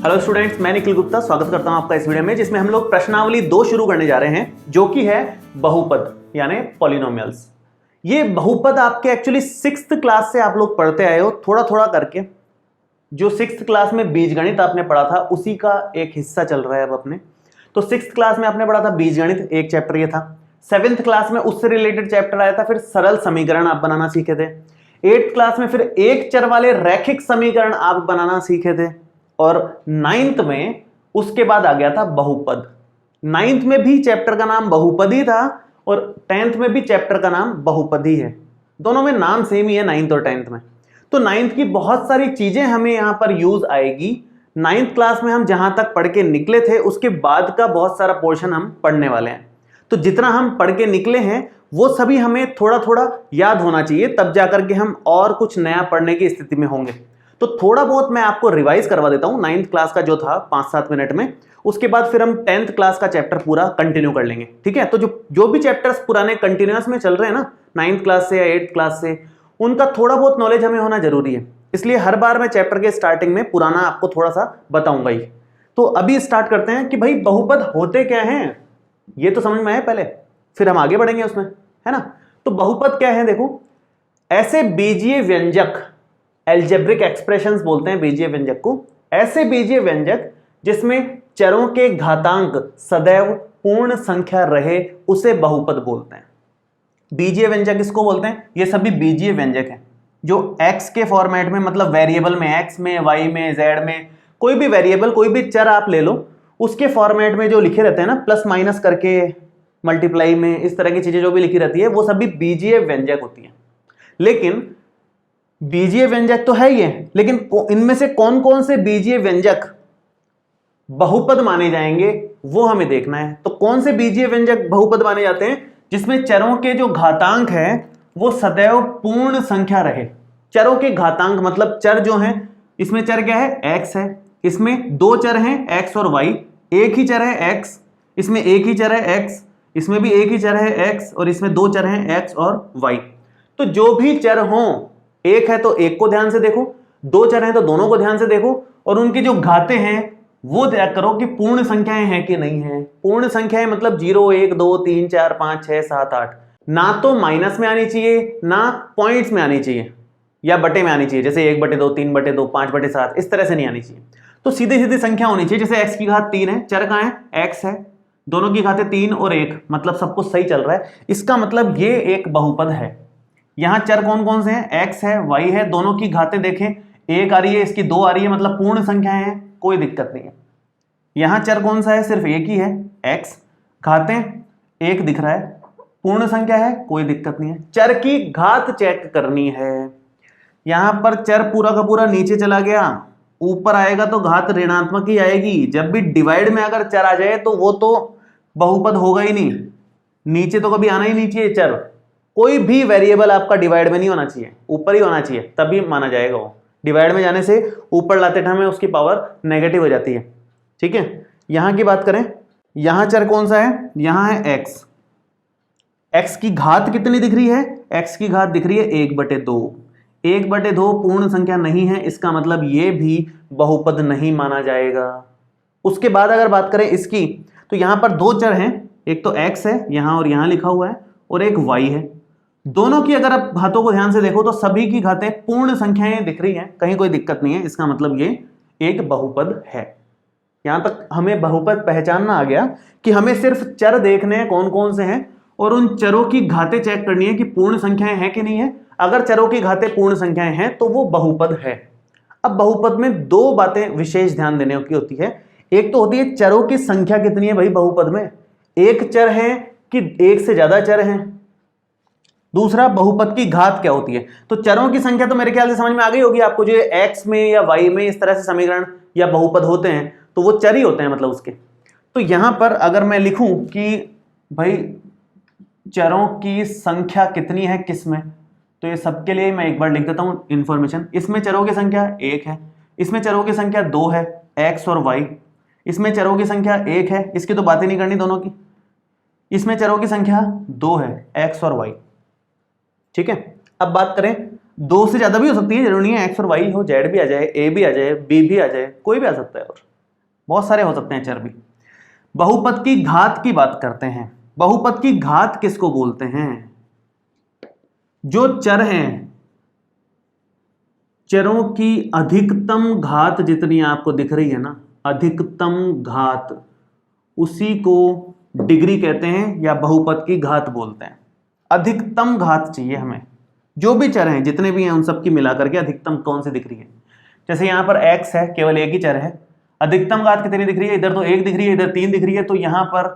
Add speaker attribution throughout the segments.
Speaker 1: Hello students, मैं निखिल गुप्ता स्वागत करता हूं आपका इस वीडियो में, जिसमें हम लोग प्रश्नावली 2 शुरू करने जा रहे हैं, जो कि है बहुपद यानी पॉलिनोमियल्स। ये बहुपद आपके एक्चुअली 6th क्लास से आप लोग पढ़ते आए हो थोड़ा थोड़ा करके। जो 6th क्लास में बीजगणित आपने पढ़ा था उसी का एक हिस्सा चल रहा है अब अपने। तो 6th क्लास में आपने पढ़ा था बीजगणित, एक चैप्टर ये था। 7th क्लास में उससे रिलेटेड चैप्टर आया था, फिर सरल समीकरण आप बनाना सीखे थे। 8th क्लास में फिर एक चर वाले रैखिक समीकरण आप बनाना सीखे थे। और 9th में उसके बाद आ गया था बहुपद। 9th में भी चैप्टर का नाम बहुपद ही था और 10th में भी चैप्टर का नाम बहुपद ही है। दोनों में नाम सेम ही है 9th और 10th में। तो 9th की बहुत सारी चीजें हमें यहां पर यूज आएगी। 9th क्लास में हम जहां तक पढ़ के निकले थे उसके बाद का बहुत सारा पोर्शन हम पढ़ने वाले हैं। तो जितना हम पढ़ के निकले हैं वो सभी हमें थोड़ा थोड़ा याद होना चाहिए, तब जाकर के हम और कुछ नया पढ़ने की स्थिति में होंगे। तो थोड़ा बहुत मैं आपको रिवाइज करवा देता हूं 9th क्लास का जो था 5-7 मिनट में। उसके बाद फिर हम 10th क्लास का चैप्टर पूरा कंटिन्यू कर लेंगे, ठीक है। तो जो भी चैप्टर्स पुराने कंटिन्यूअस में चल रहे हैं ना 9th क्लास से या 8th क्लास से, उनका थोड़ा बहुत नॉलेज हमें होना जरूरी है। इसलिए हर बार मैं चैप्टर के स्टार्टिंग में पुराना आपको थोड़ा सा बताऊंगा ही। तो अभी स्टार्ट करते हैं कि भाई बहुपद होते क्या हैं, ये तो समझ में आए पहले, फिर हम आगे बढ़ेंगे उसमें, है ना। तो बहुपद क्या है, देखो, ऐसे बीजीय व्यंजक, एल्जेब्रिक एक्सप्रेशंस बोलते हैं बीजीय व्यंजक को, ऐसे बीजीय व्यंजक जिसमें चरों के घातांक सदैव पूर्ण संख्या रहे उसे बहुपद बोलते हैं। बीजीय व्यंजक किसको बोलते हैं? ये सभी बीजीय व्यंजक हैं जो x के फॉर्मेट में, मतलब वेरिएबल में, x में, y में, z में, कोई भी वेरिएबल, कोई भी चर आप ले लो, उसके फॉर्मेट में जो लिखे रहते हैं ना, प्लस माइनस करके, मल्टीप्लाई में, इस तरह की चीजें जो भी लिखी रहती है वो सभी बीजीय व्यंजक होती हैं। लेकिन बीजीय व्यंजक तो है ही है, लेकिन इनमें से कौन कौन से बीजीय व्यंजक बहुपद माने जाएंगे वो हमें देखना है। तो कौन से बीजीय व्यंजक बहुपद माने जाते हैं? जिसमें चरों के जो घातांक है वो सदैव पूर्ण संख्या रहे। चरों के घातांक मतलब चर जो हैं, इसमें चर क्या है? x है, इसमें दो चर हैं x और y, एक ही चर है x, इसमें एक ही चर है x, इसमें भी एक ही चर है x, और इसमें दो चर हैं x और y। तो जो भी चर हों, एक है तो एक को ध्यान से देखो, दो चर हैं तो दोनों को ध्यान से देखो, और उनकी जो घातें हैं वो चेक करो कि पूर्ण संख्याएं हैं कि नहीं है। पूर्ण संख्याएं मतलब 0, 1, 2, 3, 4, 5, 6, 7, 8, ना तो माइनस में आनी चाहिए ना पॉइंट्स में आनी चाहिए या बटे में आनी चाहिए, जैसे 1/2, 3/2, 5/7, इस तरह से नहीं आनी चाहिए। तो सीधी सीधी संख्या होनी चाहिए। जैसे x की घात 3 है, चर कहां है? x है, दोनों की घातें 3 और 1, मतलब सब कुछ सही चल रहा है। इसका मतलब ये एक बहुपद है। यहां चर कौन कौन से हैं? x है, y है, दोनों की घातें देखें, एक आ रही है, इसकी दो आ रही है, मतलब पूर्ण संख्याएं हैं, कोई दिक्कत नहीं है। यहां चर कौन सा है? सिर्फ एक ही है, x, घातें एक दिख रहा है, पूर्ण संख्या है, कोई दिक्कत नहीं है। चर की घात चेक करनी है। यहां पर चर पूरा का पूरा नीचे चला गया, ऊपर आएगा तो घात ऋणात्मक ही आएगी। जब भी डिवाइड में अगर चर आ जाए तो वो तो बहुपद होगा ही नहीं, नीचे तो कभी आना ही नहीं चाहिए चर। कोई भी वेरिएबल आपका डिवाइड में नहीं होना चाहिए, ऊपर ही होना चाहिए, तभी माना जाएगा वो। डिवाइड में जाने से ऊपर लाते टाइम उसकी पावर नेगेटिव हो जाती है, ठीक है। यहां की बात करें, यहां चर कौन सा है? यहां है x। x की घात कितनी दिख रही है? x की घात दिख रही है 1/2। 1/2 पूर्ण संख्या नहीं है, इसका मतलब ये भी बहुपद नहीं माना जाएगा। उसके बाद अगर बात करें इसकी, तो यहां पर दो चर हैं, एक तो x है यहां और यहां लिखा हुआ है, और एक y है। दोनों की अगर आप घातों को ध्यान से देखो तो सभी की घातें पूर्ण संख्याएं दिख रही हैं, कहीं कोई दिक्कत नहीं है। इसका मतलब ये एक बहुपद है। यहां तक हमें बहुपद पहचानना आ गया कि हमें सिर्फ चर देखने हैं कौन कौन से हैं, और उन चरों की घातें चेक करनी है कि पूर्ण संख्याएं हैं कि नहीं है। अगर चरों की घातें पूर्ण संख्याएं हैं तो वो बहुपद है। अब बहुपद में दो बातें विशेष ध्यान देने की होती है। एक तो होती है चरों की संख्या कितनी है भाई बहुपद में, एक चर है कि एक से ज्यादा चर हैं। दूसरा, बहुपद की घात क्या होती है। तो चरों की संख्या तो मेरे ख्याल से समझ में आ गई होगी आपको, जो x में या y में इस तरह से समीकरण या बहुपद होते हैं तो वो चर ही होते हैं, मतलब उसके। तो यहां पर अगर मैं लिखूं कि भाई चरों की संख्या कितनी है किस में, तो ये सबके लिए मैं एक बार लिख देता हूं इंफॉर्मेशन। इसमें चरों की संख्या 1 है, इसमें चरों की संख्या 2 है, x और y। इसमें चरों की संख्या 1 है, इसकी तो बात ही नहीं करनी दोनों की। इसमें चरों की संख्या 2 है, x और y, ठीक है। अब बात करें, दो से ज्यादा भी हो सकती है, जरूरी नहीं है x और y हो, z भी आ जाए, a भी आ जाए, b भी आ जाए, कोई भी आ सकता है। और बहुत सारे हो सकते हैं चर भी। बहुपद की घात की बात करते हैं। बहुपद की घात किसको बोलते हैं? जो चर हैं, चरों की अधिकतम घात जितनी आपको दिख रही है ना, अधिकतम घात, उसी को डिग्री कहते हैं या बहुपद की घात बोलते हैं। अधिकतम घात चाहिए हमें, जो भी चर हैं जितने भी हैं उन सब की मिलाकर के अधिकतम कौन सी दिख रही है। जैसे यहां पर x है, केवल एक ही चर है, अधिकतम घात कितनी दिख रही है? इधर तो 1 दिख रही है, इधर 3 दिख रही है, तो यहां पर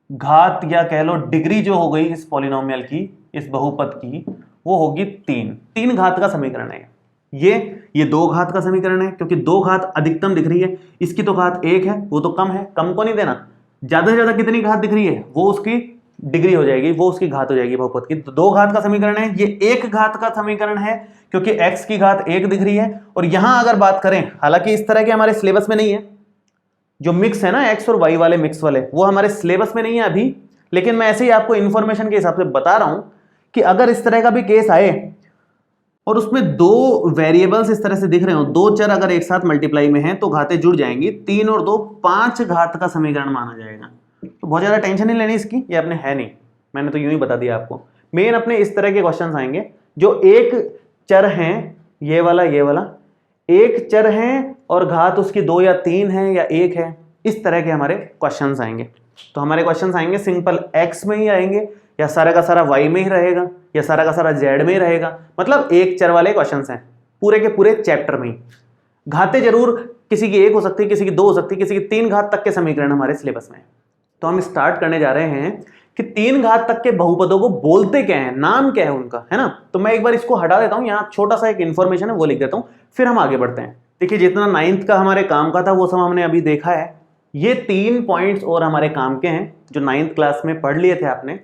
Speaker 1: घात या कह लो डिग्री जो हो गई इस पॉलिनोमियल की, इस बहुपद की, वो होगी 3। 3 घात का समीकरण है ये 2 घात का समीकरण है, क्योंकि 2 घात अधिकतम दिख रही है, इसकी तो घात 1 है, वो तो कम है, कम को नहीं देना। ज्यादा से ज्यादा कितनी घात दिख रही है वो उसकी डिग्री हो जाएगी, वो उसकी घात हो जाएगी बहुपद की। तो 2 घात का समीकरण है, ये 1 घात का समीकरण है क्योंकि x की घात 1 दिख रही है। और यहां अगर बात करें, हालांकि इस तरह के हमारे सिलेबस में नहीं है, जो मिक्स है ना x और y वाले मिक्स वाले, वो हमारे सिलेबस में नहीं है अभी, लेकिन मैं ऐसे ही आपको इंफॉर्मेशन के हिसाब से बता रहा हूं कि अगर इस तरह का भी केस आए और उसमें 2 वेरिएबल्स इस तरह से दिख रहे हो, 2 चर अगर एक साथ मल्टीप्लाई में हैं तो घातें जुड़ जाएंगी, 3 और 2 5 घात का समीकरण माना जाएगा। तो बहुत ज्यादा टेंशन नहीं लेनी इसकी, ये अपने है नहीं, मैंने तो यूं ही बता दिया आपको। मेन अपने इस तरह के क्वेश्चंस आएंगे जो एक चर हैं, ये वाला एक चर हैं और घात उसकी 2 या 3 है या 1 है, इस तरह के हमारे क्वेश्चंस आएंगे। तो हमारे क्वेश्चंस आएंगे सिंपल x में ही आएंगे, या सारा का सारा y में ही रहेगा, या सारा का सारा z में ही रहेगा, मतलब एक चर वाले क्वेश्चंस हैं पूरे के पूरे चैप्टर में ही। घातें जरूर किसी की 1 हो सकती है, किसी की 2 हो सकती है, किसी की 3 घात तक के समीकरण हमारे सिलेबस में है। तो हम स्टार्ट करने जा रहे हैं कि 3 घात तक के बहुपदों को बोलते क्या है, नाम क्या है उनका, है ना। तो मैं एक बार इसको हटा देता हूं, यहाँ छोटा सा एक इंफॉर्मेशन है वो लिख देता हूं, फिर हम आगे बढ़ते हैं। देखिए जितना 9th का हमारे काम का था वो सब हमने अभी देखा है, ये 3 पॉइंट्स और हमारे काम के हैं जो 9th क्लास में पढ़ लिए थे आपने।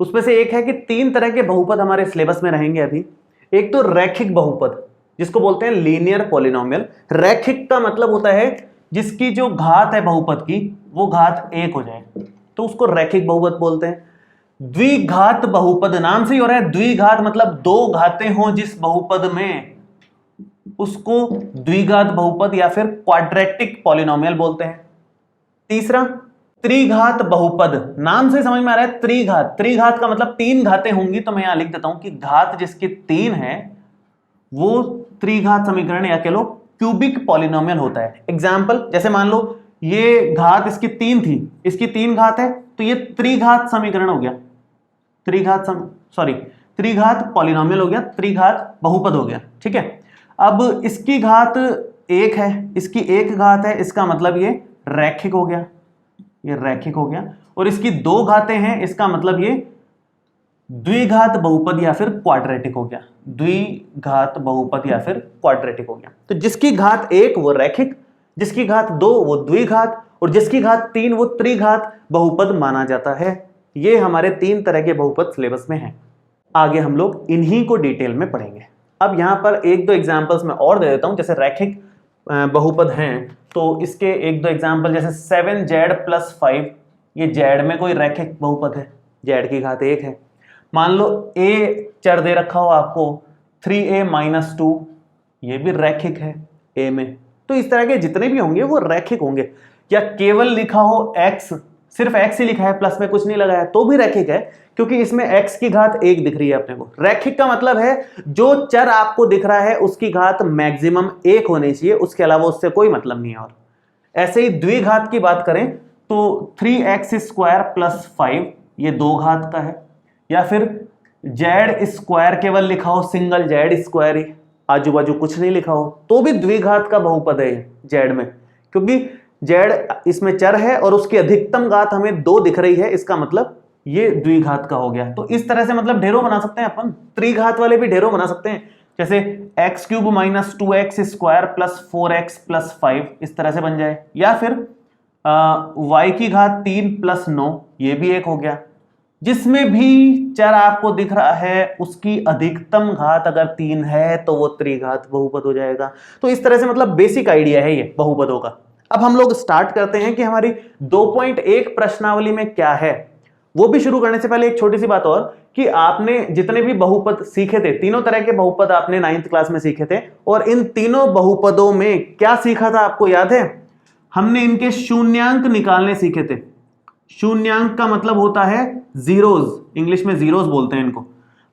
Speaker 1: उसमें से एक है कि 3 तरह के बहुपद हमारे सिलेबस में रहेंगे अभी। एक तो रैखिक बहुपद, जिसको बोलते हैं लीनियर पॉलिनोमियल। रैखिक का मतलब होता है जिसकी जो घात है बहुपद की वो घात 1 हो जाए, तो उसको रैखिक बहुपद बोलते हैं। द्विघात बहुपद, नाम से ही हो रहा है द्विघात, मतलब 2 घातें हो जिस बहुपद में, उसको द्विघात बहुपद या फिर क्वाड्रेटिक पॉलिनोमियल बोलते हैं। तीसरा त्रिघात बहुपद, नाम से समझ में आ रहा है त्रिघात। त्रिघात का मतलब 3 घातें होंगी, तो मैं यहां लिख देता हूं कि घात जिसकी 3 है वो त्रिघात समीकरण या कह लो क्यूबिक पॉलिनोमियल होता है। एग्जाम्पल, जैसे मान लो ये घात इसकी 3 थी, इसकी 3 घात है, तो ये त्रिघात समीकरण हो गया, त्रिघात पॉलिनोमियल हो गया, त्रिघात बहुपद हो गया, ठीक है। अब इसकी घात 1 है, इसकी 1 घात है, इसका मतलब ये रैखिक हो गया, ये रैखिक हो गया। और इसकी 2 घातें हैं, इसका मतलब ये द्विघात बहुपद या फिर क्वाड्रेटिक हो गया, द्विघात बहुपद या फिर क्वाड्रेटिक हो गया। तो जिसकी घात 1 वो रैखिक, जिसकी घात 2 वो द्विघात, और जिसकी घात 3 वो त्रिघात बहुपद माना जाता है। ये हमारे 3 तरह के बहुपद सिलेबस में हैं। आगे हम लोग इन्हीं को डिटेल में पढ़ेंगे। अब यहां पर 1-2 एग्जांपल्स मैं और दे देता हूं। जैसे रैखिक बहुपद हैं तो इसके 1-2 एग्जांपल, जैसे 7z + 5, ये z में कोई रैखिक बहुपद है, z की घात 1 है। मान लो a चर दे रखा हो आपको 3a - 2, ये भी रैखिक है a में। तो इस तरह के जितने भी होंगे वो रैखिक होंगे। या केवल लिखा हो x, सिर्फ x ही लिखा है, प्लस में कुछ नहीं लगाया, तो भी रैखिक है, क्योंकि इसमें x की घात 1 दिख रही है अपने को। रैखिक का मतलब है जो चर आपको दिख रहा है उसकी घात मैक्सिमम 1 होनी चाहिए, उसके अलावा उससे कोई मतलब नहीं है। और ऐसे ही द्विघात की बात करें तो 3x² + 5, ये 2 घात का है। या फिर z² केवल लिखा हो, सिंगल z² ही, आजू बाजू कुछ नहीं लिखा हो, तो भी द्विघात का बहुपद है z में, क्योंकि z इसमें चर है और उसकी अधिकतम घात हमें 2 दिख रही है, इसका मतलब ये द्विघात का हो गया। तो इस तरह से मतलब ढेरों बना सकते हैं अपन, त्रिघात वाले भी ढेरों बना सकते हैं। जैसे x³ - 2x² + 4x + 5, इस तरह से बन जाए। या फिर y की घात 3 + 9, ये भी एक हो गया। जिसमें भी चर आपको दिख रहा है उसकी अधिकतम घात अगर 3 है तो वो त्रिघात बहुपद हो जाएगा। तो इस तरह से मतलब बेसिक आइडिया है ये बहुपदों का। अब हम लोग स्टार्ट करते हैं कि हमारी 2.1 प्रश्नावली में क्या है। वो भी शुरू करने से पहले एक छोटी सी बात और, कि आपने जितने भी बहुपद सीखे थे, तीनों तरह के बहुपद आपने 9th क्लास में सीखे थे, और इन तीनों बहुपदों में क्या सीखा था आपको याद है? हमने इनके शून्यांक निकालने सीखे थे। शून्यांक का मतलब होता है जीरोज, इंग्लिश में जीरोज बोलते हैं इनको।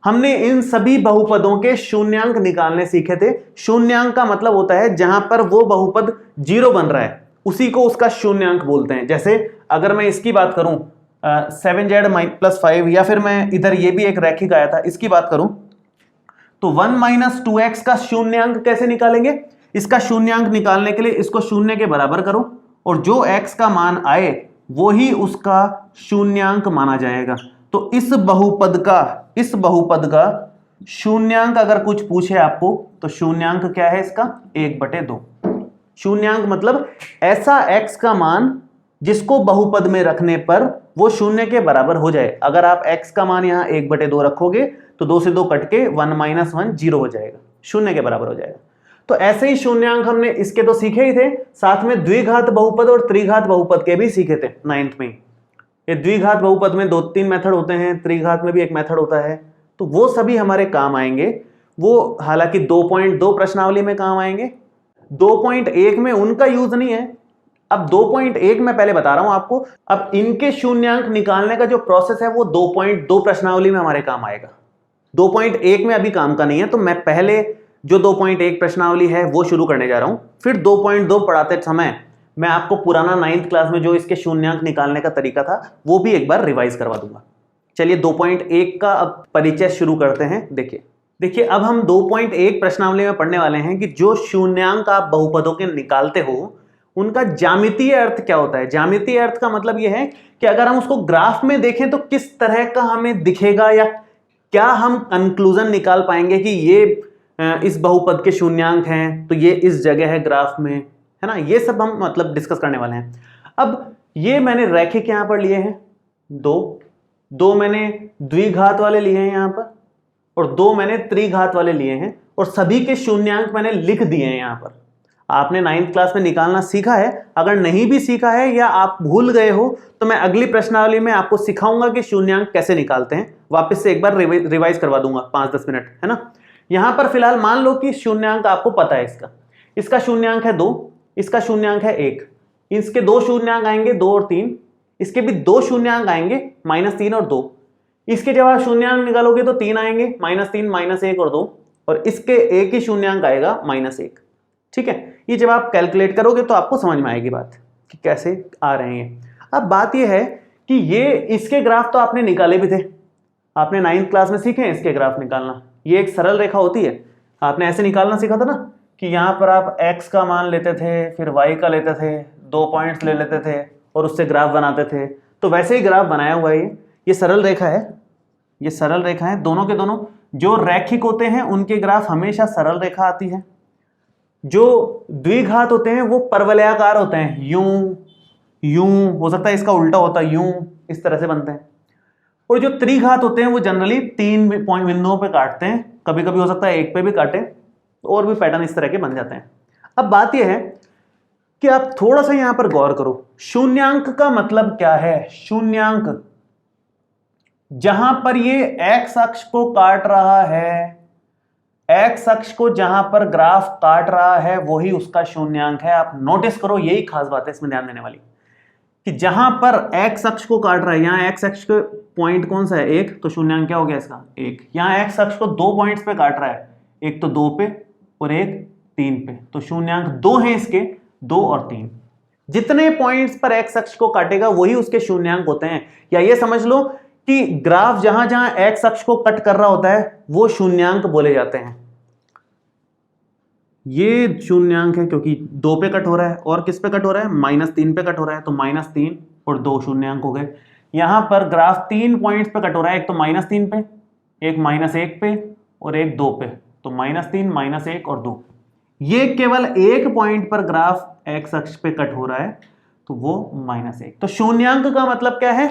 Speaker 1: हमने इन सभी बहुपदों के शून्यांक निकालने सीखे थे। शून्यांक का मतलब होता है जहां पर वो बहुपद जीरो बन रहा है उसी को उसका शून्यांक बोलते हैं। जैसे अगर मैं इसकी बात करूं 7z + 5, या फिर मैं इधर ये भी एक रैखिक आया था, इसकी बात करूं तो 1 - 2x का शून्यांक कैसे निकालेंगे? इसका शून्यांक निकालने के लिए इसको शून्य के बराबर करो और जो x का मान आए वो ही उसका शून्यांक माना जाएगा। तो इस बहुपद का शून्यांक अगर कुछ पूछे आपको तो शून्यांक क्या है इसका? 1/2। शून्यांक मतलब ऐसा x का मान जिसको बहुपद में रखने पर वो शून्य के बराबर हो जाए। अगर आप x का मान यहां 1/2 रखोगे तो 2 से 2 कट के 1 - 1 0 हो जाएगा, शून्य के बराबर हो जाएगा। तो ऐसे ही शून्यांक हमने इसके तो सीखे ही थे, साथ में द्विघात बहुपद और त्रिघात बहुपद के भी सीखे थे 9th में। ये द्विघात बहुपद में 2-3 मेथड होते हैं, त्रिघात में भी एक मेथड होता है, तो वो सभी हमारे काम आएंगे। वो हालांकि 2.2 प्रश्नावली में काम आएंगे, 2.1 में उनका यूज नहीं है। अब 2.1 में पहले बता रहा हूं आपको, अब इनके शून्यांक निकालने का जो प्रोसेस है वो 2.2 प्रश्नावली में हमारे काम आएगा। 2.1 में अभी काम का नहीं है, तो मैं पहले जो 2.1 प्रश्नावली है वो शुरू करने जा रहा हूं, फिर 2.2 पढ़ाते समय मैं आपको पुराना 9th क्लास में जो इसके शून्यांक निकालने का तरीका था वो भी एक बार रिवाइज करवा दूंगा। चलिए 2.1 का अब परिचय शुरू करते हैं। देखिए अब हम 2.1 प्रश्नावली में पढ़ने वाले हैं कि जो शून्यांक आप बहुपदों के निकालते हो उनका ज्यामितीय अर्थ क्या होता है। ज्यामितीय अर्थ का मतलब यह है कि अगर हम उसको ग्राफ में देखें तो किस तरह का हमें दिखेगा, या क्या हम कंक्लूजन निकाल पाएंगे कि ये इस बहुपद के शून्यांक हैं तो ये इस जगह है ग्राफ में, है ना। ये सब हम मतलब डिस्कस करने वाले हैं। अब ये मैंने रैखिक यहां पर लिए हैं दो मैंने द्विघात वाले लिए हैं यहां पर, और 2 मैंने त्रिघात वाले लिए हैं, और सभी के शून्यांक मैंने लिख दिए हैं यहां पर। आपने 9th क्लास में निकालना सीखा है, अगर नहीं भी सीखा है या आप भूल गए हो तो मैं अगली प्रश्नावली में आपको सिखाऊंगा कि शून्यांक कैसे निकालते हैं। वापस से एक बार रिवाइज करवा दूंगा 5-10 मिनट, है ना। यहां पर फिलहाल मान लो कि शून्यांक आपको पता है, इसका शून्यांक है 2, इसका शून्यांक है 1, इसके 2 शून्यांक आएंगे 2 और 3, इसके भी 2 शून्यांक आएंगे -3 और 2। इसके जब आप शून्यांक निकालोगे तो 3 आएंगे, -3, -1 और 2, और इसके एक ही शून्यांक आएगा -1। ठीक है, ये जब आप कैलकुलेट करोगे तो आपको समझ में आएगी बात कि कैसे आ रहे हैं। अब बात ये है कि ये इसके ग्राफ तो आपने निकाले भी थे, आपने 9th क्लास में सीखे हैं इसके ग्राफ निकालना। ये एक सरल रेखा होती है, आपने ऐसे निकालना सीखा था ना कि यहाँ पर आप x का मान लेते थे, फिर y का लेते थे, 2 पॉइंट्स ले लेते थे और उससे ग्राफ बनाते थे। तो वैसे ही ग्राफ बनाया हुआ है ये सरल रेखा है, ये सरल रेखा है। दोनों के दोनों जो रैखिक होते हैं उनके ग्राफ हमेशा सरल रेखा आती है, जो द्विघात होते हैं वो परवलयाकार होते हैं, यूं हो सकता है इसका उल्टा होता है, यूं इस तरह से बनते हैं। और जो त्रिघात होते हैं वो जनरली 3 बिंदुओं पे काटते हैं, कभी कभी हो सकता है 1 पे भी काटे, और भी पैटर्न इस तरह के बन जाते हैं। अब बात यह है कि आप थोड़ा सा यहां पर गौर करो, शून्यांक का मतलब क्या है। शून्यांक जहां पर ये एक्स अक्ष को काट रहा है, एक्स अक्ष को जहां पर ग्राफ काट रहा है वही उसका शून्यांक है। आप नोटिस करो, यही खास बात है इसमें ध्यान देने वाली, कि जहां पर एक्स अक्ष को काट रहा है, यहां एक्स अक्ष के पॉइंट कौन सा है 1, तो शून्यांक क्या हो गया इसका 1। यहां एक्स अक्ष को 2 पॉइंट्स पे काट रहा है, एक तो 2 पे और एक 3 पे, तो शून्यांक 2 है इसके, 2 और 3। जितने पॉइंट्स पर एक्स अक्ष को काटेगा वही उसके शून्यांक होते हैं। या ये समझ लो कि ग्राफ जहां जहां एक्स अक्ष को कट कर रहा होता है वो शून्यांक बोले जाते हैं। ये शून्यांक है क्योंकि 2 पे कट हो रहा है, और किस पे कट हो रहा है, -3 पे कट हो रहा है, तो -3 और 2 शून्यांक हो गए। यहां पर ग्राफ 3 पॉइंट्स पे कट हो रहा है, एक तो -3 पे, एक -1 पे और एक 2 पे, तो -3, -1 और 2। ये केवल एक पॉइंट पर ग्राफ एक्स अक्ष पे कट हो रहा है तो वो -1। तो शून्यांक का मतलब क्या है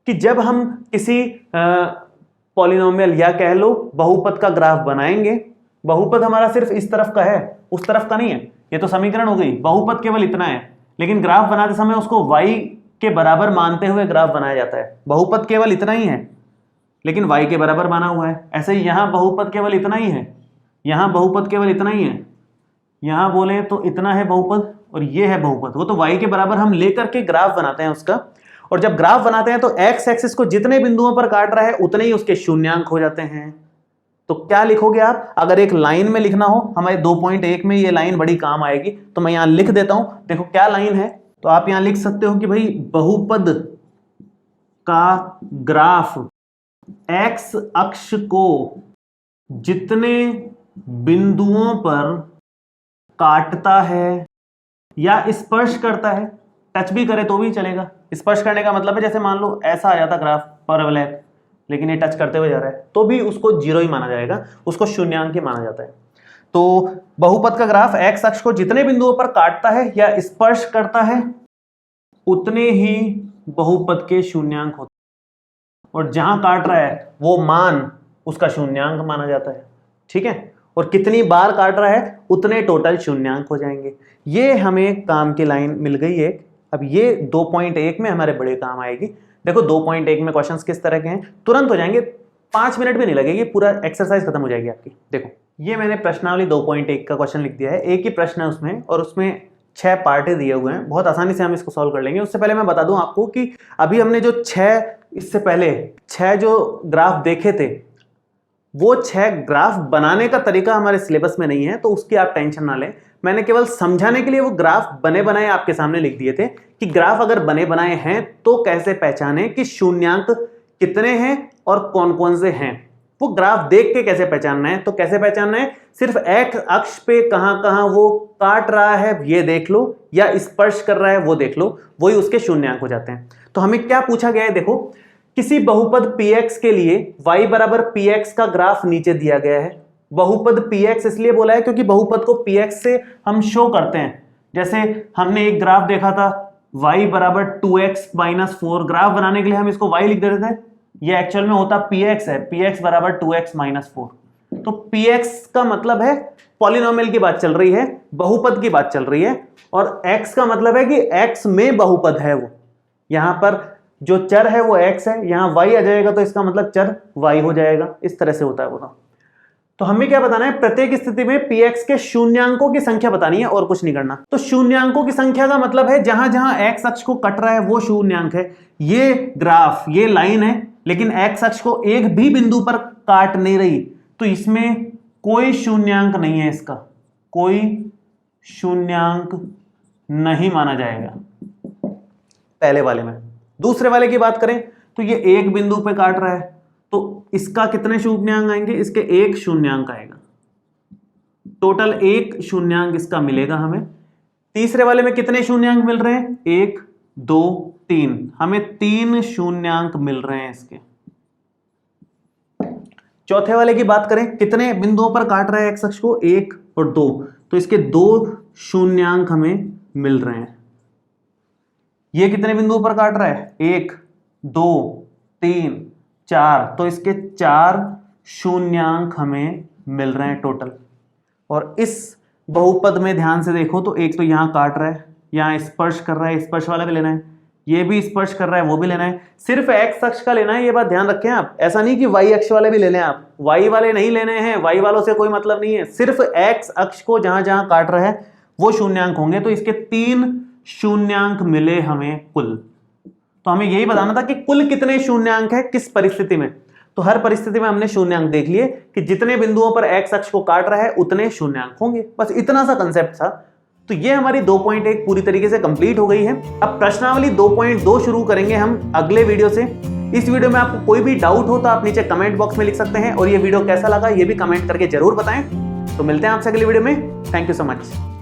Speaker 1: कि जब हम किसी पॉलिनोमियल या कह लो बहुपद का ग्राफ बनाएंगे, बहुपद हमारा सिर्फ इस तरफ का है, उस तरफ का नहीं है, ये तो समीकरण हो गई, बहुपद केवल इतना है, लेकिन ग्राफ बनाते समय उसको y के बराबर मानते हुए ग्राफ बनाया जाता है। बहुपद केवल इतना ही है लेकिन y के बराबर माना हुआ है। ऐसे ही यहां बहुपद केवल इतना ही है, यहां बहुपद केवल इतना ही है, यहां बोले तो इतना है बहुपद और ये है बहुपद। वो तो y के बराबर हम लेकर के ग्राफ बनाते हैं उसका, और जब ग्राफ बनाते हैं तो x एक्सिस को जितने बिंदुओं पर काट रहा है उतने ही उसके शून्यांक हो जाते हैं। तो क्या लिखोगे आप? अगर एक लाइन में लिखना हो, हमारे 2.1 में ये लाइन बड़ी काम आएगी, तो मैं यहां लिख देता हूं। देखो क्या लाइन है, तो आप यहां लिख सकते हो कि भाई बहुपद का ग्राफ x अक्ष को जितने बिंदुओं पर काटता है या स्पर्श करता है, टच भी करे तो भी चलेगा। स्पर्श करने का मतलब है जैसे मान लो ऐसा आ जाता ग्राफ पैराबोलॉइड, लेकिन ये टच करते हुए जा रहा है तो भी उसको जीरो ही माना जाएगा, उसको शून्यांक ही माना जाता है। तो बहुपद का ग्राफ x अक्ष को जितने बिंदुओं पर काटता है या स्पर्श करता है उतने ही बहुपद के शून्यांक होते हैं, और जहां काट रहा है वो मान उसका शून्यांक माना जाता है। ठीक है, और कितनी बार काट रहा है उतने टोटल शून्यांक हो जाएंगे। ये हमें काम की लाइन मिल गई एक। अब ये 2.1 में हमारे बड़े काम आएगी। देखो 2.1 में क्वेश्चंस किस तरह के हैं, तुरंत हो जाएंगे, 5 मिनट भी नहीं लगेगी, पूरा एक्सरसाइज खत्म हो जाएगी आपकी। देखो ये मैंने प्रश्नावली 2.1 का क्वेश्चन लिख दिया है, एक ही प्रश्न है उसमें, और उसमें 6 पार्ट दिए हुए हैं, बहुत आसानी से हम इसको सॉल्व कर लेंगे। उससे पहले मैं बता दूं आपको कि अभी हमने जो 6 इससे पहले 6 जो ग्राफ देखे थे, वो 6 ग्राफ बनाने का तरीका हमारे सिलेबस में नहीं है, तो उसकी आप टेंशन ना लें। मैंने केवल समझाने के लिए वो ग्राफ बने बनाए आपके सामने लिख दिए थे कि ग्राफ अगर बने बनाए हैं तो कैसे पहचाने कि शून्यांक कितने हैं और कौन कौन से हैं। वो ग्राफ देख के कैसे पहचानना है, तो कैसे पहचानना है, सिर्फ x अक्ष पे कहां कहां वो काट रहा है ये देख लो, या स्पर्श कर रहा है वो देख लो, वही उसके शून्यांक हो जाते हैं। तो हमें क्या पूछा गया है, देखो किसी बहुपद px के लिए y बराबर px का ग्राफ नीचे दिया गया है। बहुपद px इसलिए बोला है क्योंकि बहुपद को px से हम शो करते हैं। जैसे हमने एक ग्राफ देखा था y बराबर 2x-4, ग्राफ बनाने के लिए हम इसको y लिख देते थे, ये एक्चुअल में होता px है, px बराबर 2x-4। तो px का मतलब है पॉलिनोमियल की बात चल रही है, बहुपद की बात चल रही है, और x का मतलब है कि x में बहुपद है। वो यहां पर जो चर है वो x है, यहां y आ जाएगा तो इसका मतलब चर y हो जाएगा। इस तरह से होता है वो। तो हमें क्या बताना है, प्रत्येक स्थिति में px के शून्यांकों की संख्या बतानी है और कुछ नहीं करना। तो शून्यांकों की संख्या का मतलब है जहां जहां x अक्ष को कट रहा है वो शून्यांक है। ये ग्राफ, ये लाइन है, लेकिन x अक्ष को एक भी बिंदु पर काट नहीं रही, तो इसमें कोई शून्यांक नहीं है, इसका कोई शून्यांक नहीं माना जाएगा पहले वाले में। दूसरे वाले की बात करें तो ये एक बिंदु पे काट रहा है, तो इसका कितने शून्यांक आएंगे, इसके एक शून्यांक आएगा, टोटल एक शून्यांक इसका मिलेगा हमें। तीसरे वाले में कितने शून्यांक मिल रहे हैं, 1 2 3, हमें 3 शून्यांक मिल रहे हैं इसके। चौथे वाले की बात करें, कितने बिंदुओं पर काट रहा है x अक्ष को, 1 और 2, तो इसके 2 शून्यांक हमें मिल रहे हैं। ये कितने बिंदुओं पर काट रहा है, 1 2 3 4, तो इसके 4 शून्यांक हमें मिल रहे हैं टोटल। और इस बहुपद में ध्यान से देखो तो एक तो यहां काट रहा है, यहां स्पर्श कर रहा है, स्पर्श वाला भी लेना है, ये भी स्पर्श कर रहा है वो भी लेना है। सिर्फ x अक्ष का लेना है, ये बात ध्यान रखें आप, ऐसा नहीं कि y अक्ष वाले भी ले लें आप, y वाले नहीं लेने हैं, y वालों से कोई मतलब नहीं है। सिर्फ x अक्ष को जहां जहां काट रहा है वो शून्यांक होंगे, तो इसके 3 शून्यांक मिले हमें कुल। तो हमें यही बताना था कि कुल कितने शून्यांक है किस परिस्थिति में। तो हर परिस्थिति में हमने शून्यांक देख लिए कि जितने बिंदुओं पर x अक्ष को काट रहा है उतने शून्यांक होंगे, बस इतना सा कंसेप्ट था। तो ये हमारी 2.1 पूरी तरीके से कंप्लीट हो गई है। अब प्रश्नावली 2.2 शुरू करेंगे हम अगले वीडियो से। इस वीडियो में आपको कोई भी डाउट हो तो आप नीचे कमेंट बॉक्स में लिख सकते हैं, और ये वीडियो कैसा लगा ये भी कमेंट करके जरूर बताएं। तो मिलते हैं आपसे अगली वीडियो में। Thank you so much.